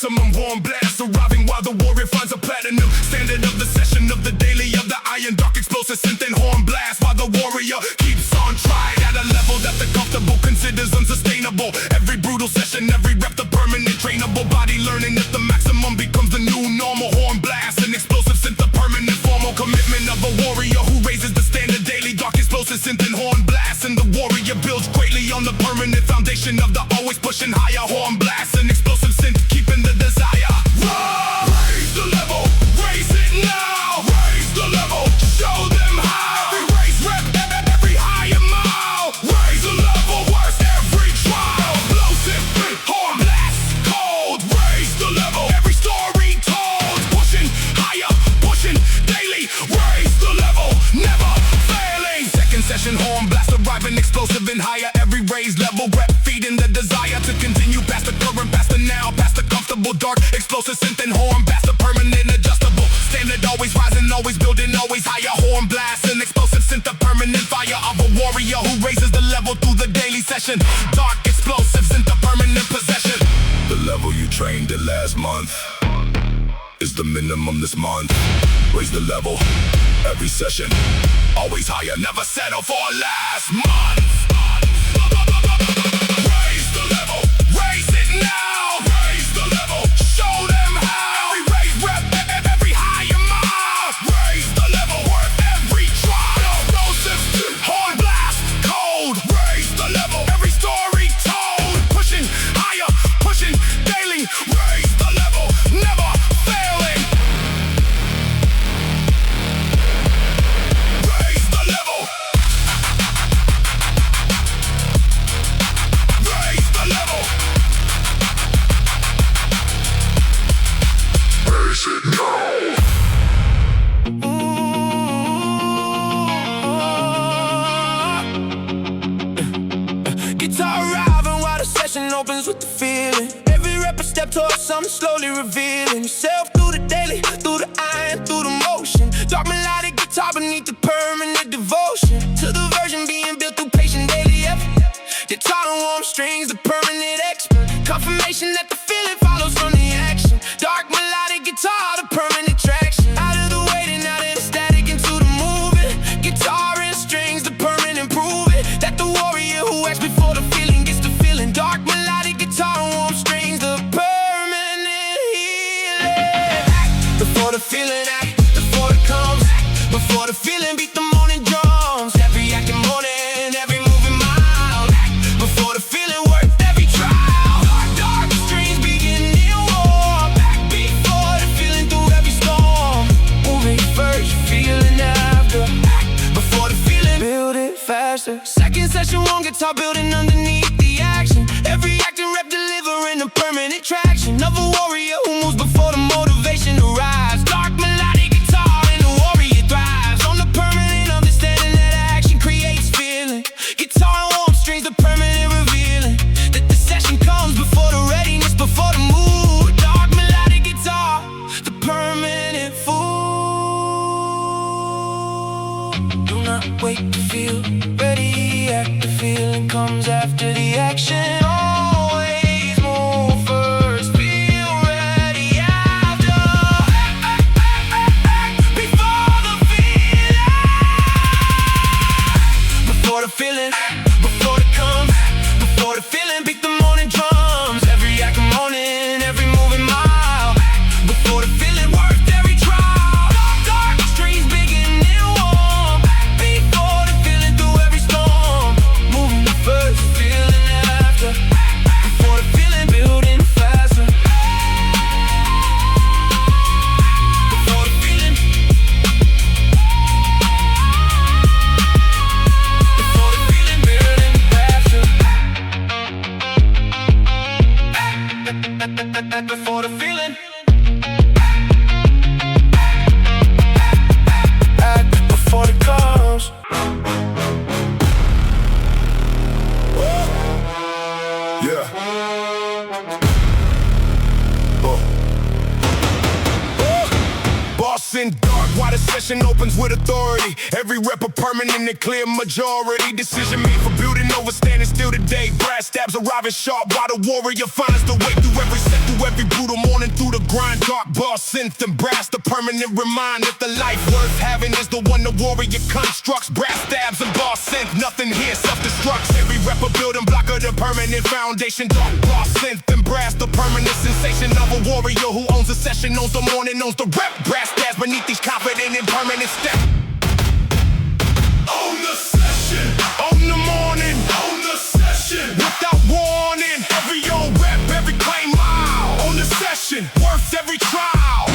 maximum horn blast, arriving while the warrior finds a platinum standard of the session of the daily of the iron dark explosive synth and horn blast, while the warrior keeps on trying at a level that the comfortable considers unsustainable. Every brutal session, every rep the permanent trainable body learning that the maximum becomes the new normal. Horn blast and explosive synth, the permanent formal commitment of a warrior who raises the standard daily. Dark explosive synth and horn blast, and the warrior builds greatly on the permanent foundation of the always pushing higher. Horn blast and explosive synth, keeping the desire. Raise the level, raise it now. Raise the level, show them how. Every raise rep, every higher mile. Raise the level, worst every trial. Explosive, horn blast, cold. Raise the level, every story told. Pushing higher, pushing daily. Raise the level, never failing. Second session, horn blast arriving, explosive and higher. Every raise level, rep feeding the desire to continue past the current, past the now, past the comfortable. Dark explosive synth and horn blast, the permanent adjustable standard, always rising, always building, always higher. Horn blast and explosive synth, the permanent fire of a warrior who raises the level through the daily session. Dark explosive synth, the permanent possession. The level you trained at last month is the minimum this month. Raise the level every session, always higher, never settle for last month. Raise the level, raise it now. Raise the level, show them how. Every raise rep, every higher mile. Raise the level, worth every trial. Explosive, horn blast, cold. Raise the level, every story told. Pushing higher, pushing daily. Raise the level, never failing. Raise the level. Raise the level. Raise it now. Guitar arriving while the session opens with the feeling. Every rep a step towards something slowly revealing yourself through the daily, through the iron, through the motion. Dark melodic guitar beneath the permanent devotion to the version being built through patient daily effort. Guitar on warm strings, the permanent expert. Confirmation that the feeling follows from the action. Dark melodic guitar, the permanent traction. Out of the waiting, out of the static, into the moving. Guitar and strings, the permanent prove it. That the warrior who acts before the feeling gets the feeling. Dark melodic guitar on warm strings, the permanent healing. Act before the feeling, act before it comes. Before the feeling, beat the morning drums. Every acting morning, every moving mile. Act before the feeling, worth every trial. Dark strings beginning warm. Back before the feeling, through every storm. Moving first, feeling after. Act before the feeling, build it faster. Second session, one guitar building underneath the action. Every acting rep delivering a permanent traction of a warrior who moves before the motivation arrives. Dark melodic guitar and the warrior thrives on the permanent understanding that action creates feeling. Guitar and warm strings, the permanent revealing that the session comes before the readiness, before the mood. Dark melodic guitar, the permanent fool. Do not wait to feel ready, act. The feeling comes after the action. Always move first, feel ready after. Before the feeling. Before the feeling, before it comes. Before the feeling, beat the morning drums. Every act morning, every moving mile. Before the feeling, worth every trial. Dark streets beginning warm. Before the feeling, through every storm. Moving the first, feeling after. Before the feeling, building faster. Before the feeling. Before the feeling, building faster. Before the feeling. Act before it comes. Yeah. Boss in dark, while the session opens with authority. Every rep a permanent and clear majority. Decision made for building over, standing still today. Brass stabs arriving sharp while the warrior finds the way through every set, through every brutal morning, through the grind. Dark bar, synth and brass, the permanent reminder that the life worth having is the one the warrior constructs. Brass stabs and bar synth, nothing here self-destructs. Every rep a building block of the permanent foundation. Dark bar, synth and brass, the permanent sensation of a warrior who owns a session, owns the morning, owns the rep. Brass stabs beneath these confident and permanent steps. On the session, On the morning, on the session, without warning, every old rep, every claim mile. On the session, worth every trial.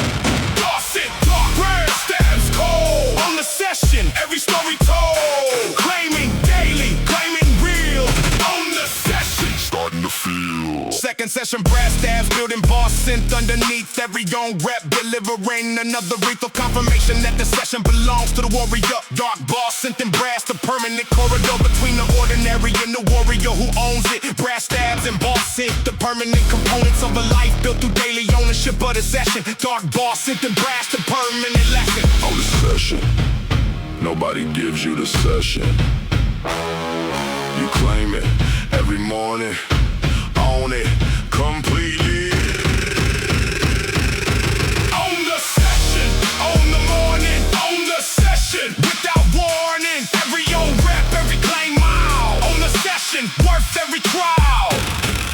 Dawson, dark, brass stabs cold. On the session, every story told. Claiming daily, claiming real. on the session, Starting to feel. Second session, brass stabs, building boss synth underneath every young rep, delivering another wreath of confirmation that the session belongs to the warrior. Dark boss synth and brass, the permanent corridor between the ordinary and the warrior who owns it. Brass stabs and boss synth, the permanent components of a life built through daily ownership of the session. Dark boss synth and brass, the permanent lesson. on the session. Nobody gives you the session. You claim it every morning, own it completely. On the session, on the morning, on the session, without warning, every old rep, every claim mile. On the session, worth every trial.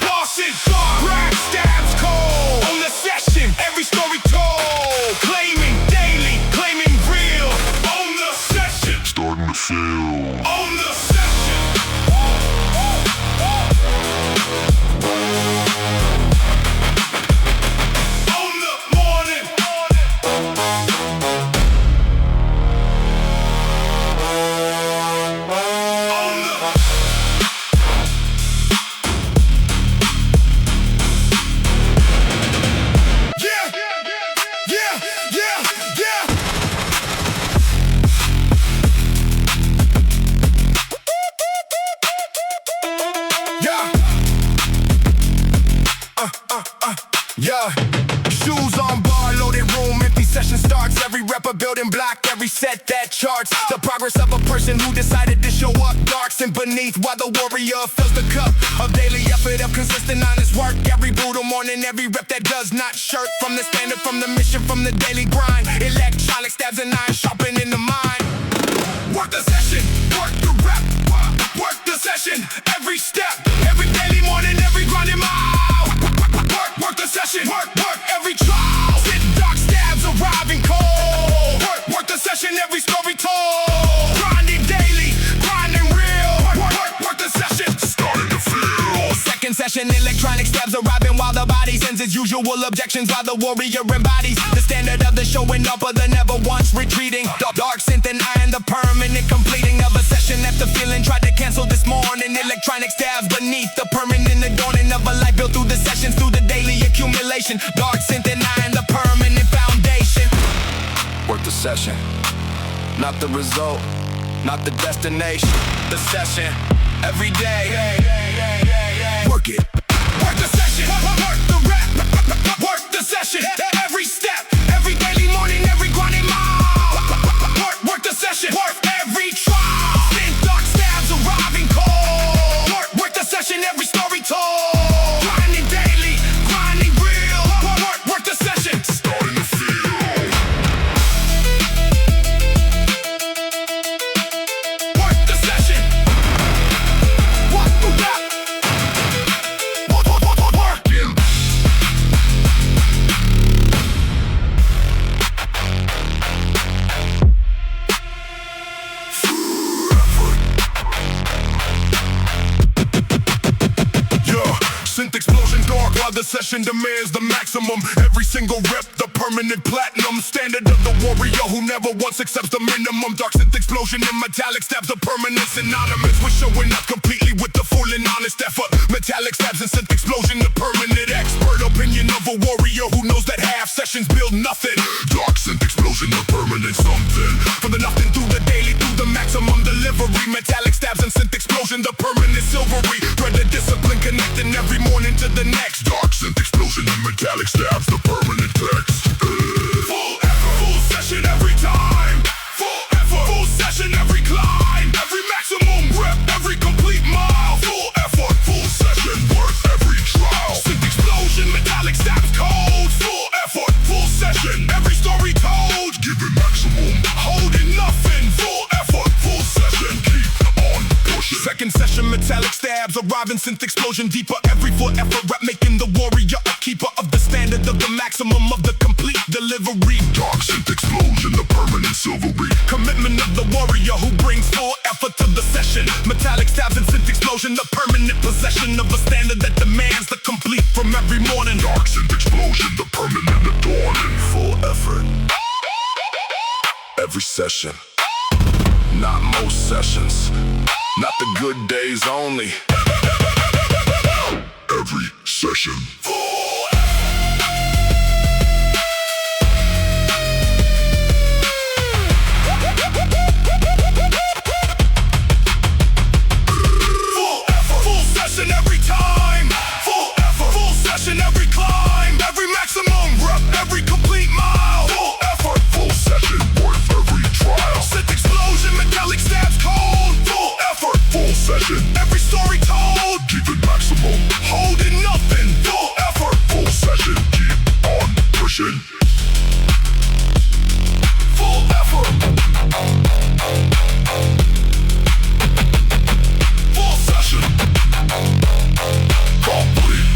Bosses, dark, brass stabs cold. On the session, every story told. Claiming daily, claiming real. On the session, Starting to feel. on the session. On the morning. On the Yeah, yeah, yeah, yeah. Yeah. Yeah. Shoes on bar, loaded room, empty session starts. Every rep a building block, every set that charts the progress of a person who decided to show up. Darks and beneath while the warrior fills the cup of daily effort, of consistent honest work. Every brutal morning, every rep that does not shirk from the standard, from the mission, from the daily grind. Electronic stabs and iron sharpening the mind. Work the session, work the rep, work the session, every step, every daily morning, every grinding mile. Work the session, work every trial. Sit dark stabs arriving cold. Work the session, every story told. Grinding daily, grinding real. Work the session, Starting to feel. second session, electronic stabs arriving while the body sends its usual objections, while the warrior embodies the standard of the showing up of the never once retreating. Dark synth and iron, the permanent completing of a session after feeling tried to cancel this morning. Electronic stabs beneath the permanent adorning of a life built through the sessions, through the daily accumulation. Dark synth and iron, the permanent foundation. Work the session, not the result, not the destination. The session, every day. Work it. Work the session, work the rep, work the session, every step, every daily morning, every grinding mile. Work the session, work every trial. Thin dark stabs arriving cold. Work the session, every story told. Grinding daily, grinding real. Work the session. Starting to feel. Work the session. Work the rep. Work him. Synth explosion dark while the session demands the maximum. Every single rep, the permanent platinum. Standard of the warrior who never once accepts the minimum. Dark synth explosion in metallic stabs, the permanent synonymous with showing up completely with the full and honest effort. Metallic stabs and synth explosion, the permanent expert opinion of a warrior who knows that half sessions build nothing. Dark synth explosion, the permanent something. From the nothing through the daily, through the maximum delivery. Metallic stabs and synth explosion, the permanent silvery. Thread the discipline connecting every morning to the next. Dark synth explosion and metallic stabs, the permanent text. Full effort, full session every time. Full effort, full session every climb. Every maximum rep, every complete mind. arriving, synth explosion deeper. Every full effort rep making the warrior a keeper of the standard of the maximum of the complete delivery. Dark synth explosion, the permanent silvery. Commitment of the warrior who brings full effort to the session. Metallic stabs and synth explosion, the permanent possession of a standard that demands the complete from every morning. Dark synth explosion, the permanent adorning. Full effort Every session, not most sessions, not the good days only. Every session. Every story told, keeping maximum, holding nothing, full effort, full session, keep on pushing. Full effort, full session, complete.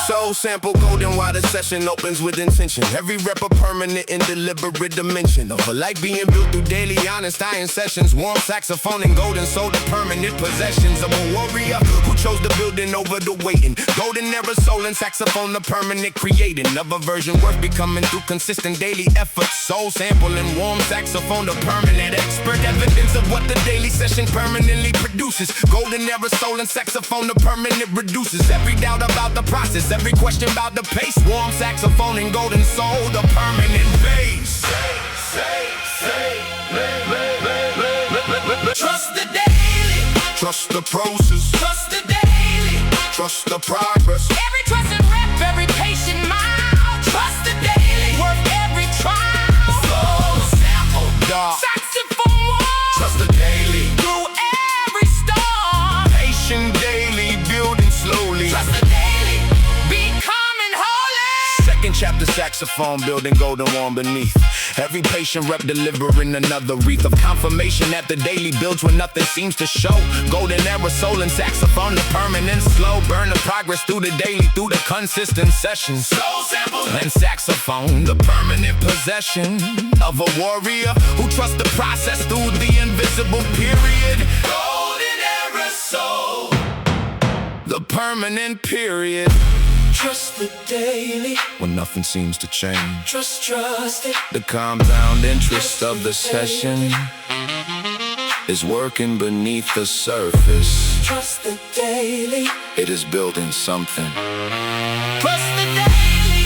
Soul sample golden while the session opens with intention. Every rep a permanent and deliberate dimension of a life being built through daily honest iron sessions. Warm saxophone and golden soul, the permanent possessions of a warrior who chose the building over the waiting. Golden era soul and saxophone, the permanent creating of a version worth becoming through consistent daily effort. Soul sample and warm saxophone, the permanent expert evidence of what the daily session permanently produces. Golden era soul and saxophone, the permanent reduces every doubt about the process, every question about the pace. Warm saxophone and golden soul, the permanent bass. Trust the daily, Trust the process, trust the daily, trust the progress. every trust and rep, every patient mile. Trust the daily, worth every trial. Soul sample, Dark. saxophone warm. Trust the daily, Through every storm. patient daily, building slowly. Trust the daily, becoming holy. Second chapter, saxophone, building golden warm beneath. Every patient rep delivering another wreath of confirmation that the daily builds when nothing seems to show. Golden era soul and saxophone, the permanent slow burn of progress through the daily, through the consistent sessions. Soul sample And saxophone, the permanent possession of a warrior who trusts the process through the invisible period. golden era soul. The permanent period. Trust the daily, When nothing seems to change. trust it. The compound interest of the session is working beneath the surface. Trust the daily, It is building something. trust the daily.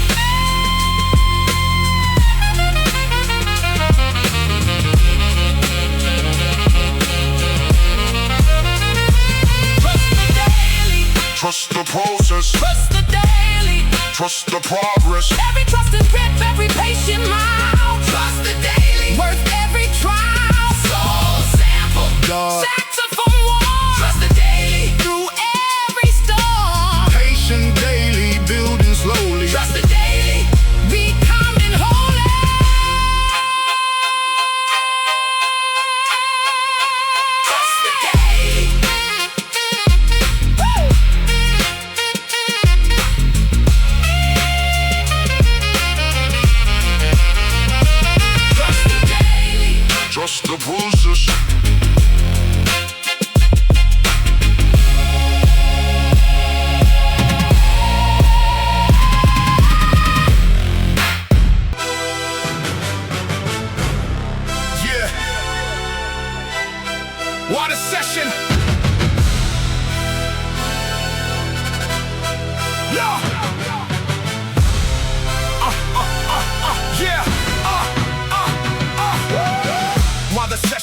Trust the daily, Trust the process, trust the daily. trust the progress. Every trust is rip, every patient mile. Trust the daily, worth every trial. Soul sample, Dark. saxophone warm. Trust the daily, through every storm. Patient daily, building slowly. Trust the daily, becoming holy. Trust the daily. Woo!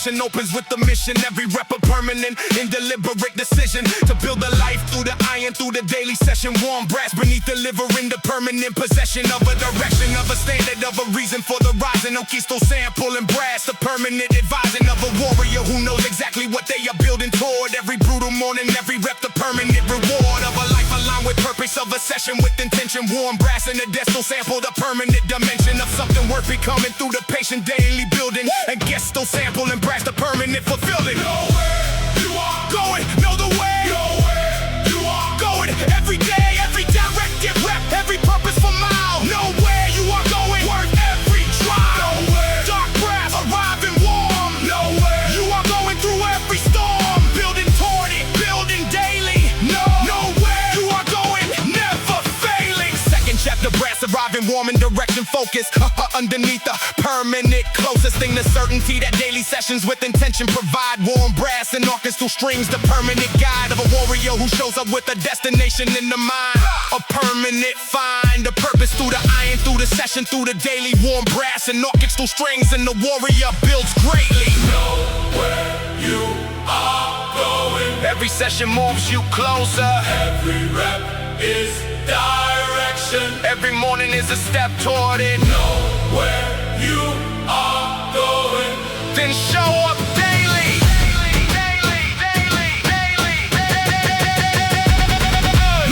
session opens with the mission. Every rep a permanent and deliberate decision to build a life through the iron, through the daily session. Warm brass beneath delivering the permanent possession of a direction, of a standard, of a reason for the rising. Okisto sample and brass, the permanent advising of a warrior who knows exactly what they are building toward. Every brutal morning, every rep the permanent reward of a life aligned with purpose, of a session with intention. Warm brass and a decimal sample, the permanent dimension of something worth becoming through the patient daily building. And gesto sample and brass the permanent fulfilling. Know where you are going, know the way. Know where you are going, every day, every directive rep, every purposeful mile. Know where you are going, worth every trial. Know where dark brass arriving warm. Know where you are going through every storm, building toward it, building daily. Know where you are going, never failing. Second chapter, brass arriving warm and direction focused. Underneath the permanent, closest thing to certainty that daily sessions with intention provide. Warm brass and orchestral strings, the permanent guide of a warrior who shows up with a destination in the mind. A permanent find, a purpose through the iron, through the session, through the daily. Warm brass and orchestral strings, and the warrior builds greatly. Know where you are going. Every session moves you closer. Every rep is direction. Every morning is a step toward it. Know where you are going. Then show up daily.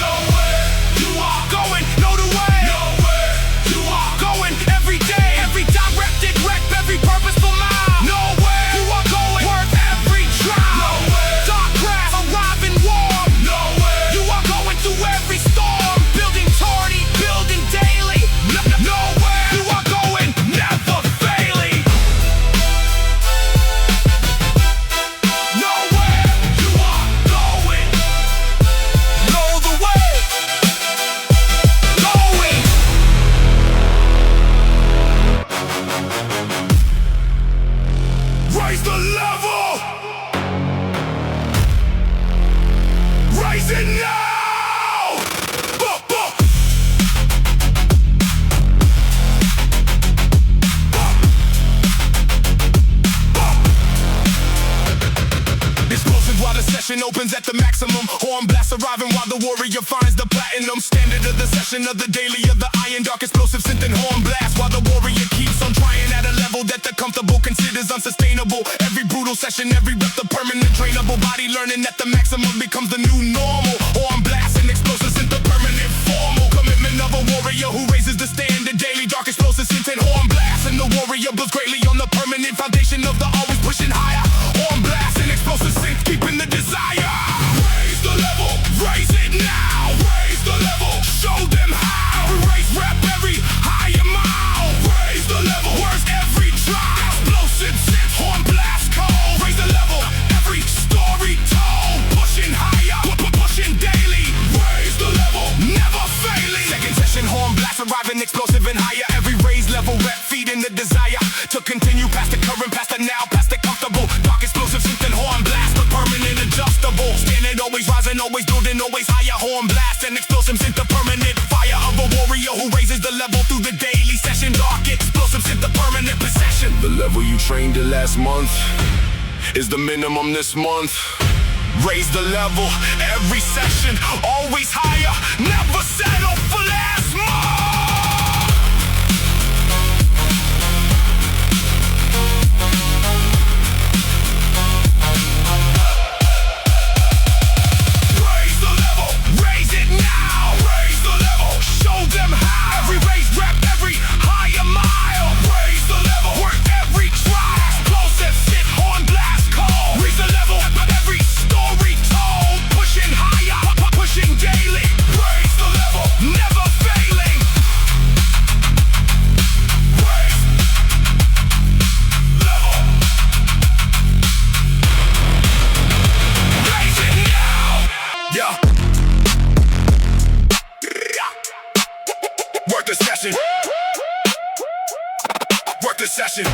Know where you are Going, know the way. Know where you are Going every day, every directed rep, every purposeful mile. Know where you are going, worth every trial. Know where dark grass arriving warm. Know where You are going through every storm, building toward it, building daily. Know where you are going, never failing. Know where you are going. Know the way. Going. Raise the level. Raise it now. Explosive while the session opens at the maximum. Horn blast arriving while the warrior finds the platinum. Standard of the session of the daily of the iron. Dark explosive synth and horn blast while the warrior keeps on trying at a level that the comfortable considers unsustainable. Every brutal session, every rep the permanent trainable. Body learning that the maximum becomes the new normal. Horn blast and explosive synth the permanent formal. Commitment of a warrior who raises the standard daily. Dark explosive synth and horn blast, and the warrior builds greatly on the permanent foundation of the always pushing higher. Horn blast and explosive synth keeping the desire. Raise the level. Raise it now. Raise the level. Show them how. Raise rep every higher mile. Raise the level. Worth every trial. Explosive synth, horn blast cold. Raise the level. Every story told. Pushing higher. Pushing daily. Raise the level. Never failing. Second session, horn blast arriving explosive and higher. Every raised level rep feeding the desire to continue past the current, past the now, past the comfortable. Dark explosive synth and horn blast, the permanent adjustable. Standing always rising, always building, always higher. Horn blast and explosive synth, the permanent fire of a warrior who raises the level through the daily session. Dark explosive synth, the permanent possession. The level you trained at last month is the minimum this month. Raise the level every session, always higher. Never settle for less more. Raise the level. Raise it now. Raise the level. Show them how. Every raise rep, every higher mile. Raise the level. Work every trial. Explosive sit, horn blast cold. Raise the level. Every story told. Pushing higher, pushing daily. Raise the level. Never failing. Raise level. Raise it now. Yeah. Work the session. Work the session.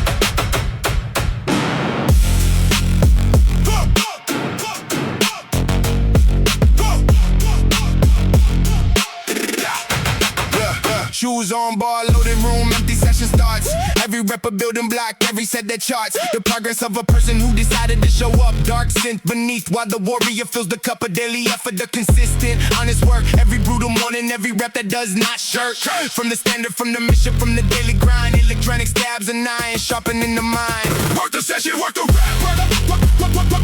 Shoes on, bar loaded room, empty session starts. Every rep a building block, every set that charts the progress of a person who decided to show up. Dark synth beneath, while the warrior fills the cup of daily effort. The consistent, honest work, every brutal morning, every rep that does not shirk. From the standard, from the mission, from the daily grind, electronic stabs and iron, sharpening the mind. Work the session, work the rep.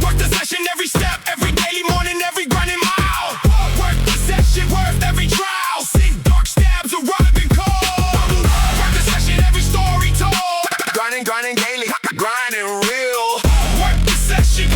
Work the session, every step, every daily morning, every grinding mile. Work the session, worth every trial. See dark stabs arriving cold. Work the session, every story told. Grinding daily, grinding real. Work the session,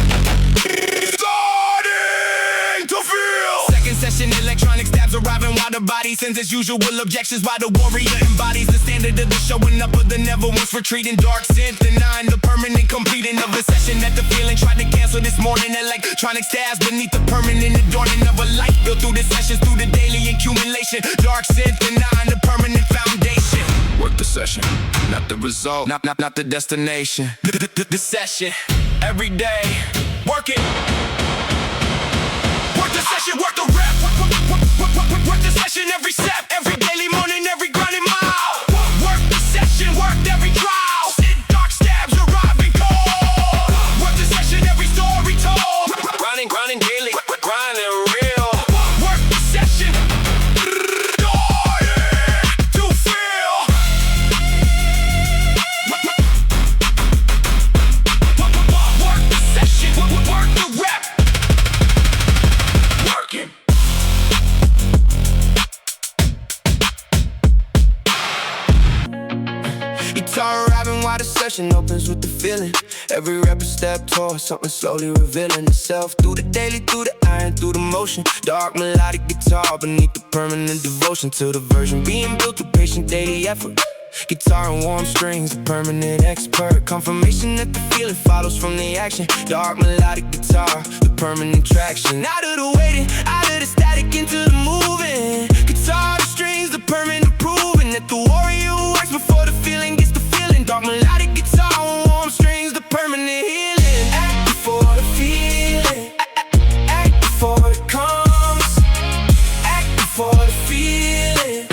starting to feel. Second session, electronic stabs arriving while the body sends its usual objections. While the warrior embodies the standard of the showing up of the never once retreating. Dark synth denying the permanent completing of a session that the feeling tried to cancel this morning. Electronic stabs beneath the permanent adorning of a life built through the sessions, through the daily accumulation. Dark synth denying the permanent foundation. Work the session, not the result. Not the destination. The session, every day, work it. Work the session, work the rep. Work the session, every step, every daily morning, every grinding mile. Work the session, worked every trial. Sit dark stabs arriving cold. Work the session, every story told. Grinding daily, grinding real. Work the session, starting to feel. Work the session, work the rep. Working. Guitar arriving while the session opens with the feeling. Every rep a step toward something slowly revealing itself. Through the daily, through the iron, through the motion. Dark melodic guitar beneath the permanent devotion to the version being built through patient daily effort. Guitar and warm strings, the permanent expert. Confirmation that the feeling follows from the action. Dark melodic guitar, the permanent traction. Out of the waiting, out of the static, into the moving. Guitar, the strings, the permanent proving that the warrior works before the feeling gets the feeling. Dark melodic guitar and warm strings, the permanent healing. Act before the feeling, act before it comes. Act before the feeling,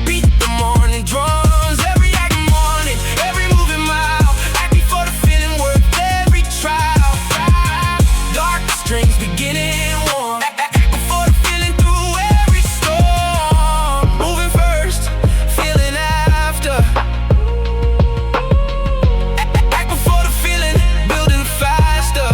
beat the morning drums. Every act morning, every moving mile. Act before the feeling, worth every trial. Dark strings beginning warm. Act before the feeling, through every storm. Moving first, feeling after. Act before the feeling, building faster.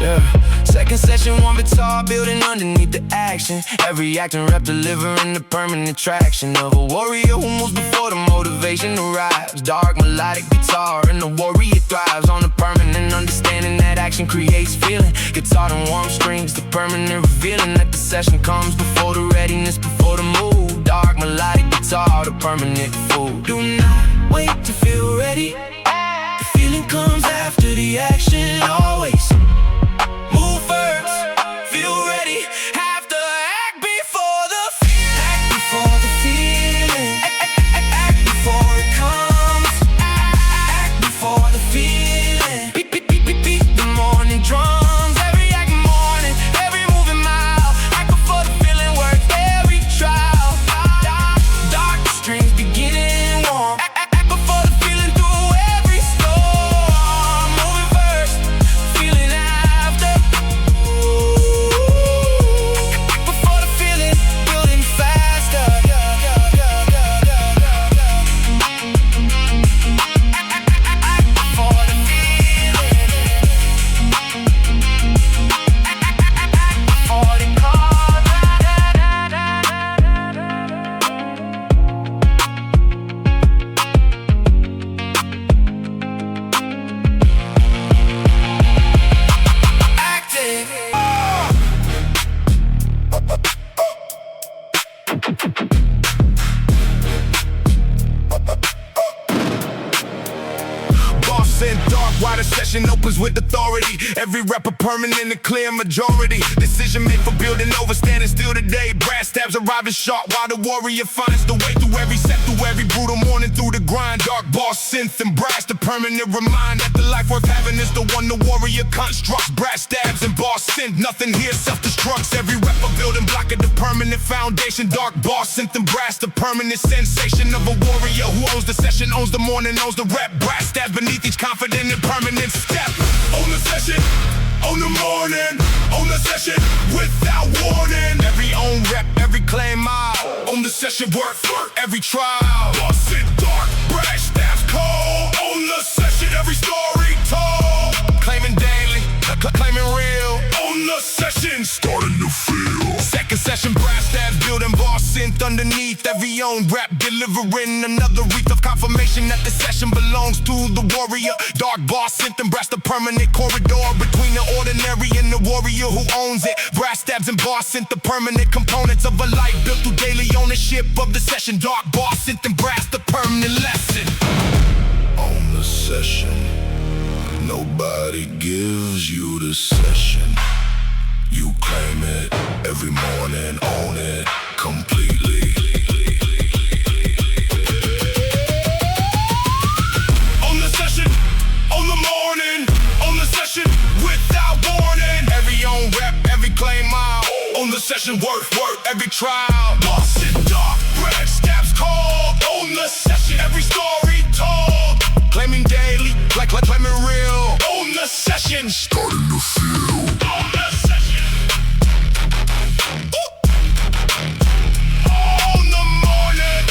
Yeah. Second session, one guitar building underneath the action. Every act and rep delivering the permanent traction of a warrior who moves before the motivation arrives. Dark melodic guitar and the warrior thrives on the permanent understanding that action creates feeling. Guitar and warm strings, the permanent revealing that the session comes before the readiness, before the move. Dark melodic guitar, the permanent food. Do not wait to feel ready. The feeling comes after the action always. Move first, feel ready. Have to act before the feeling. Act before the feeling. Act before it comes. Act before the feeling. Beat the morning drums. Every act morning, every moving mile. Act before the feeling, work every trial. Dark strings beginning warm. Act before the feeling, through every storm. Moving first, feeling session opens with authority. Every rep a permanent and clear majority. Decision made for building over, standing still today. Brass stabs arriving sharp while the warrior finds the way through every set, through every brutal morning, through the grind. Dark boss, synth, and brass, the permanent remind that the life worth having is the one the warrior constructs. Brass stabs and boss synth, nothing here self-destructs. Every rep a building block of the permanent foundation. Dark boss, synth, and brass, the permanent sensation of a warrior who owns the session, owns the morning, owns the rep. Brass stabs beneath each confident and permanent step. On the session, on the morning, on the session without warning. Every own rep, every claim mile. On the session work, Every trial. boss it dark, brash stabs cold. On the session every story told. Claiming daily, claiming real. On the session starting to feel. Second session, brass stabs building boss synth underneath. Every own rep delivering another wreath of confirmation that the session belongs to the warrior. Dark boss synth and brass, the permanent corridor between the ordinary and the warrior who owns it. Brass stabs and boss synth, the permanent components of a life built through daily ownership of the session. Dark boss synth and brass, the permanent lesson. On the session, nobody gives you the session. You claim it every morning, own it completely. On the session, on the morning, on the session without warning. Every own rep, every claim mile. On the session work, Every trial. boss it dark, brass stabs cold. On the session every story told. Claiming daily, claiming real. On the session starting to feel. On the session. On the morning.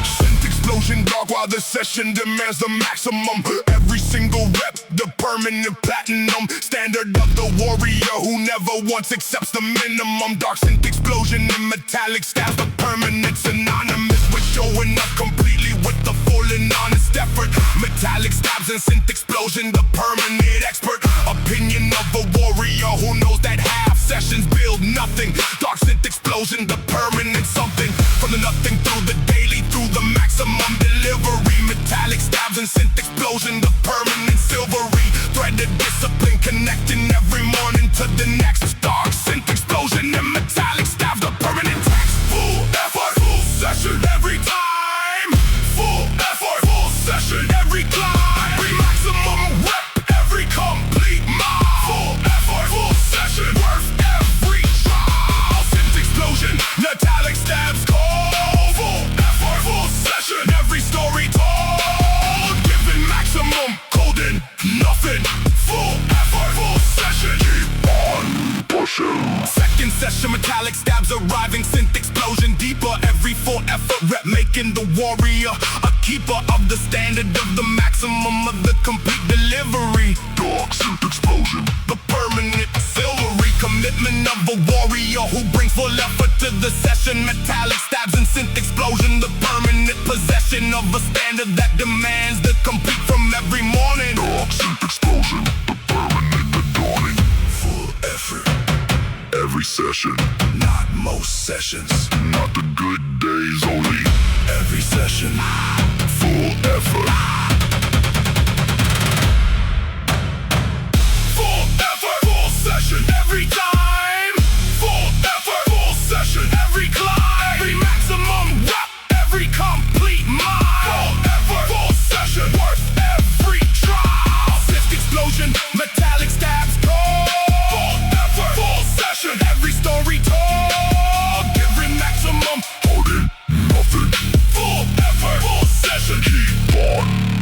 Scent explosion dark while the session demands the maximum. Every single rep, the permanent platinum. Standard of the warrior who never once accepts the minimum. Dark scent explosion and metallic stabs, the permanent synonymous with showing up completely with the full and honest effort. Metallic stabs and scent explosion, the permanent expert. Opinion of a warrior who knows that half sessions build nothing. Dark scent explosion, the permanent something. From the nothing through the daily, through the maximum delivery. Metallic stabs and scent explosion, the permanent silvery. Threaded discipline connecting every morning to the next. Dark scent explosion and metallic stabs, the permanent text. Full effort, full session every time. Full effort, full session every climb. Every maximum rep, every complete mile. Full effort, full session worth every trial. Scent explosion, metallic stabs cold. Full effort, full session, every story told. Giving maximum, cold and nothing. Full effort, full session, keep on pushing. Second session, metallic stabs arriving, scent explosion deeper. Every full effort rep making the warrior a keeper of the standard of the maximum of the complete delivery. Dark scent explosion, the permanent silvery commitment of a warrior who brings full effort to the session. Metallic stabs and scent explosion, the permanent possession of a standard that demands the complete from every morning. Dark scent explosion, the permanent adorning. Full effort every session, not most sessions, not the good days only. Every session, full effort. Full effort, full session every time. Full effort, full session every climb. Every maximum rep, every complete mile. Full effort, full session worth every trial. Fifth explosion, metallic stabs cold. Full effort, full session, every story told. Giving maximum, holding nothing. Full effort, full session, keep on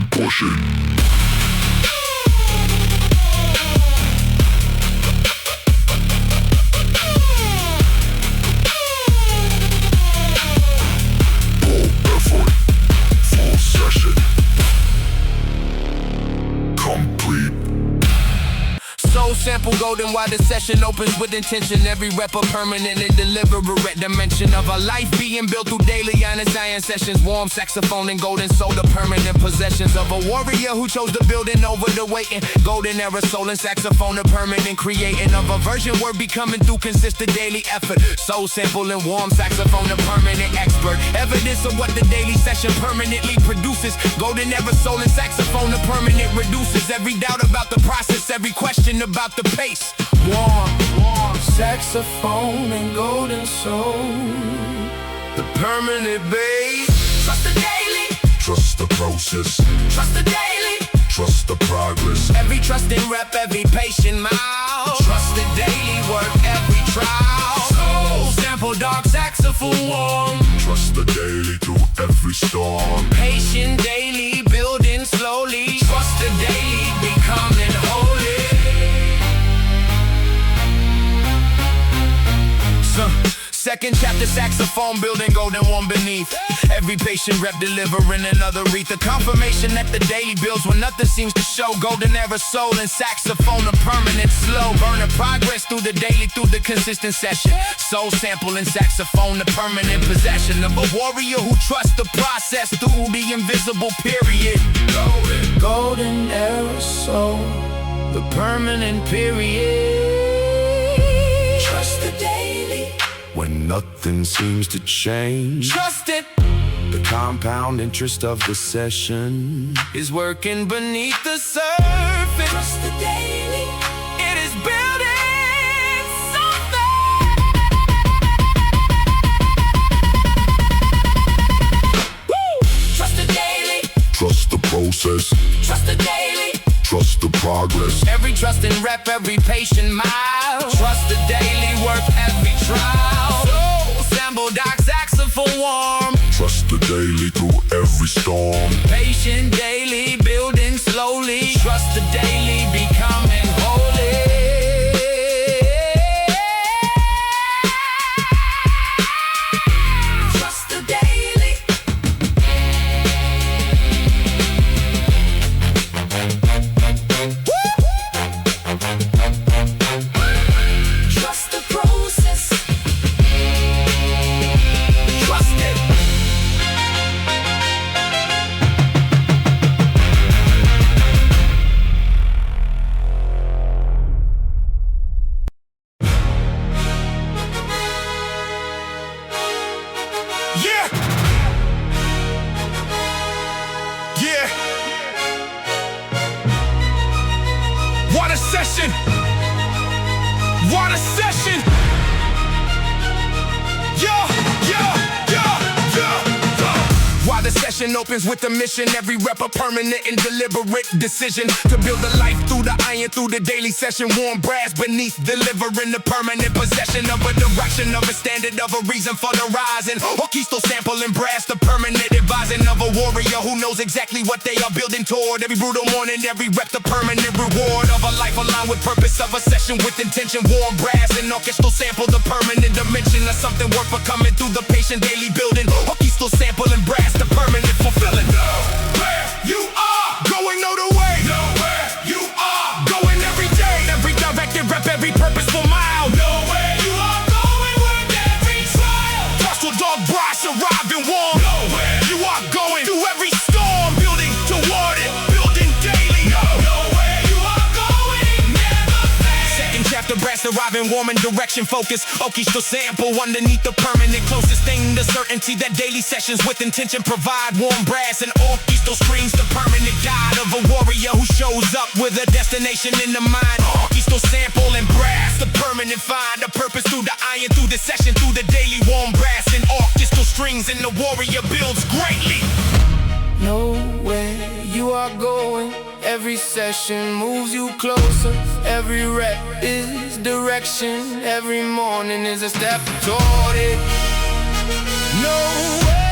sample golden while the session opens with intention. Every rep a permanent and deliberate dimension of a life being built through daily honest iron sessions. Warm saxophone and golden soul, the permanent possessions of a warrior who chose the building over the waiting. Golden era soul and saxophone, the permanent creating of a version we're becoming through consistent daily effort. Soul sample and warm saxophone, the permanent expert. Evidence of what the daily session permanently produces. Golden era soul and saxophone, the permanent reduces every doubt about the process, every question about the pace. Warm saxophone and golden soul, the permanent bass. Trust the daily, Trust the process, trust the daily, trust the progress. every trusting rep, every patient mile. Trust the daily work, every trial. Soul sample, dark saxophone warm. Trust the daily through every storm. Patient daily, building slowly. Trust the daily, becoming holy. Second chapter, saxophone building golden one beneath. Every patient rep delivering another wreath. The confirmation that the daily builds when nothing seems to show. Golden era soul and saxophone, a permanent slow burner progress through the daily, through the consistent session. Soul sample and saxophone, the permanent possession of a warrior who trusts the process through the invisible period. Golden era soul, the permanent period. Trust the daily, When nothing seems to change, trust it, the compound interest of the session is working beneath the surface. Trust the daily, It is building something. Woo! Trust the daily, Trust the process, trust the daily, trust the progress. every trusting rep, every patient mile. Trust the daily work, every trial. Soul sample, dark saxophone warm. Trust the daily through every storm. Patient daily, building slowly. Trust the daily, becoming holy. trust the daily, trust the process, Trust it. Yeah! Yeah! What a session! What a session! Yeah! Yeah! Yeah! Yeah! While the session opens with a mission, every rep a permanent and deliberate decision to build a life through the iron, through the daily session. Warm brass beneath, delivering the permanent possession of a direction, of a standard, of a reason for the rising. Orchestral sample and brass, the permanent advising of a warrior who knows exactly what they are building toward. Every brutal morning, every rep the permanent reward of a life aligned with purpose, of a session with intention. Warm brass and orchestral sample, the permanent dimension of something worth becoming through the patient daily building. Orchestral sample and brass, the permanent fulfilling. Where you are Going no the way, know where you are. going every day, every directed rep, every purposeful mile. Know where you are going with every trial. Hustle dog brass, arriving warm. Know where You are going through every storm, building toward it, building daily. know where you are going. Never fail. Second chapter, brass arriving warm and direction focus. Orchestral sample underneath the permanent closest thing. The certainty that daily sessions with intention provide. Warm brass and orchestral screams, the permanent guide of a warrior who shows up with a destination in the mind. Orchestral sample and brass, the permanent find. A purpose through the iron, through the session, through the daily. Warm brass and orchestral strings, and the warrior builds greatly. Know where you are going. Every session moves you closer. Every rep is direction. Every morning is a step toward it. Know where